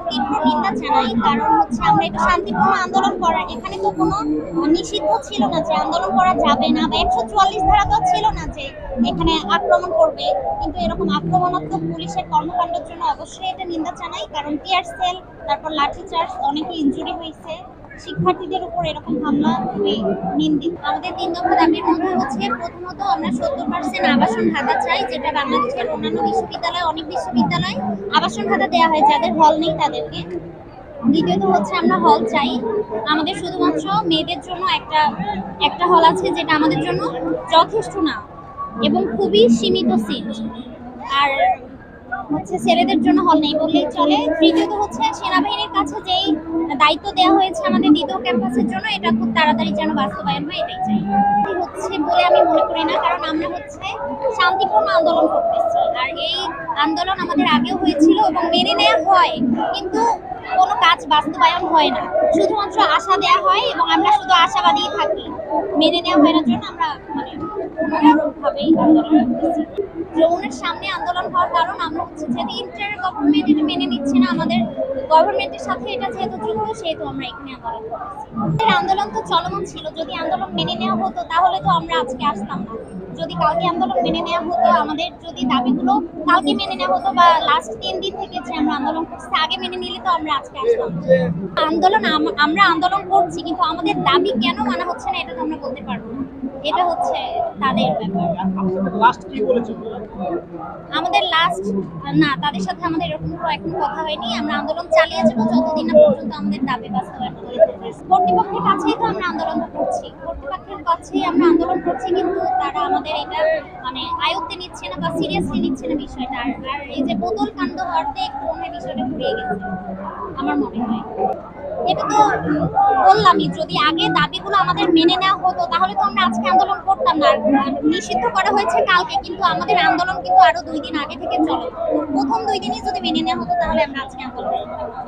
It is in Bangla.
তীব্র নিন্দা জানাই। কারণ হচ্ছে আমরা এটা শান্তিপূর্ণ আন্দোলন করার, এখানে তো কোনো নিষিদ্ধ ছিল না যে আন্দোলন করা যাবে না, বা 144 ধারা তো ছিল না যে এখানে আক্রমণ করবে। কিন্তু এরকম আক্রমণাত্মক পুলিশের কর্মকাণ্ডের জন্য অবশ্যই এটা নিন্দা জানাই। কারণ টিয়ার সেল, তারপর লাঠিচার্জ, অনেকে ইনজুরি হয়েছে। শিক্ষার্থীদের উপর এরকম হামলা খুবই নিন্দিত। আমাদের 3 দফা দাবির মধ্যে হচ্ছে প্রথমত আমরা 70% আবাসন ভাতা চাই, যেটা বাংলাদেশের অন্যান্য বিশ্ববিদ্যালয়, অনেক বিশ্ববিদ্যালয় আবাসন ভাতা দেওয়া হয় যাদের হল নেই তাদেরকে। দ্বিতীয়ত হচ্ছে আমরা হল চাই। আমাদের শুধুমাত্র মেয়েদের জন্য একটা হল আছে, যেটা আমাদের জন্য যথেষ্ট না এবং খুবই সীমিত সিট। আর হচ্ছে ছেলেদের জন্য হল নেই বললেই চলে। তৃতীয়ত হচ্ছে সেনাবাহিনীর কাছে যেই দায়িত্ব দেওয়া হয়েছে আমাদের দ্বিতীয় ক্যাম্পাসের জন্য, এটা খুব তাড়াতাড়ি যেন বাস্তবায়ন হয়, এটাই চাই। হচ্ছে বলে আমি মনে করি না, কারণ আমরা হচ্ছে শান্তিপূর্ণ আন্দোলন করতেছি। আর এই আন্দোলন আমাদের আগেও হয়েছিল এবং মেনে নেওয়া হয়, কিন্তু কোনো কাজ বাস্তবায়ন হয় না, শুধুমাত্র আশা দেওয়া হয় এবং আমরা শুধু আশাবাদী থাকি। মেনে নেওয়া হয় না জন্য আমরা মানে পুনরাবৃত্তভাবেই আন্দোলন করতেছি। যমুনার সামনে আন্দোলন হওয়ার কারণ আমরা হচ্ছে যেহেতু ইন্টার গভর্নমেন্ট এটা মেনে নিচ্ছে না, আমাদের গভর্নমেন্টের সাথে এটা যেহেতু যুক্ত, সেহেতু আমরা এখানে আন্দোলন করতেছি। আমাদের আন্দোলন তো চলমান ছিল, যদি আন্দোলন মেনে নেওয়া হতো তাহলে তো আমরা আজকে আসতাম না। যদি কালকে আন্দোলন মেনে নেওয়া হতো, আমাদের যদি দাবিগুলো কালকে মেনে নেওয়া হতো, বা লাস্ট 3 দিন থেকে যে আমরা আন্দোলন করছি আগে মেনে নিলে তো আমরা আজকে আসতাম না। আন্দোলন আমরা আন্দোলন করছি, কিন্তু আমাদের দাবি কেন মানা হচ্ছে না এটা তো আমরা বলতে পারবো না। এটা হচ্ছে তাদের ব্যাপার। লাস্ট কি বলেছে? আমাদের লাস্ট না, তাদের সাথে আমাদের এরকম কোনো এখন কথা হয়নি। আমরা আন্দোলন চালিয়ে যাবো যতদিন না পর্যন্ত আমাদের দাবি বাস্তবায়ন করে। কর্তৃপক্ষের কাছেই তো আমরা আন্দোলন করছি, কর্তৃপক্ষের কাছেই আমরা আন্দোলন করছি, কিন্তু তারা আমাদের এটা মানে আয়ত্তে নিচ্ছে না বা সিরিয়াসলি নিচ্ছে না বিষয়টা। আর এই যে বোতল কাণ্ড হওয়াতে একটু অন্য বিষয়টা ঘুরিয়ে গেছে আমার মনে হয়। এটা তো বললামই, যদি আগে দাবিগুলো আমাদের মেনে নেওয়া হতো তাহলে তো আমরা আজকে আন্দোলন করতাম না। আর নিষিদ্ধ করা হয়েছে কালকে, কিন্তু আমাদের আন্দোলন কিন্তু আরো 2 দিন আগে থেকে চলে। প্রথম 2 দিনই যদি মেনে নেওয়া হতো তাহলে আমরা আজকে আন্দোলন করতাম।